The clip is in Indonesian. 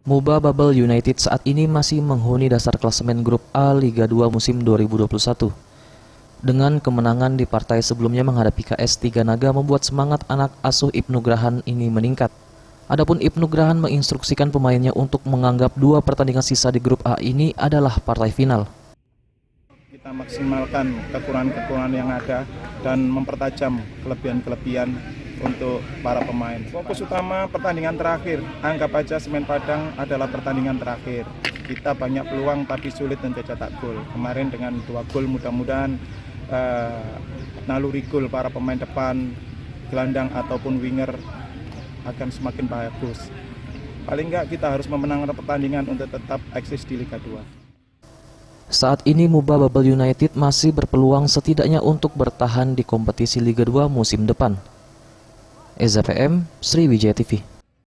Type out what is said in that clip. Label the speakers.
Speaker 1: Muba Babel United saat ini masih menghuni dasar klasemen grup A Liga 2 musim 2021. Dengan kemenangan di partai sebelumnya menghadapi KS Tiganaga membuat semangat anak asuh Ibnu Grahan ini meningkat. Adapun Ibnu Grahan menginstruksikan pemainnya untuk menganggap dua pertandingan sisa di grup A ini adalah partai final.
Speaker 2: Kita maksimalkan kekurangan-kekurangan yang ada dan mempertajam kelebihan-kelebihan untuk para pemain. Fokus utama pertandingan terakhir, anggap aja Semen Padang adalah pertandingan terakhir. Kita banyak peluang tapi sulit untuk cetak gol. Kemarin dengan 2 gol mudah-mudahan naluri gol para pemain depan, gelandang ataupun winger akan semakin bagus. Paling enggak kita harus memenangkan pertandingan untuk tetap eksis di Liga 2.
Speaker 1: Saat ini Muba Babel United masih berpeluang setidaknya untuk bertahan di kompetisi Liga 2 musim depan. EZPM, Sriwijaya TV.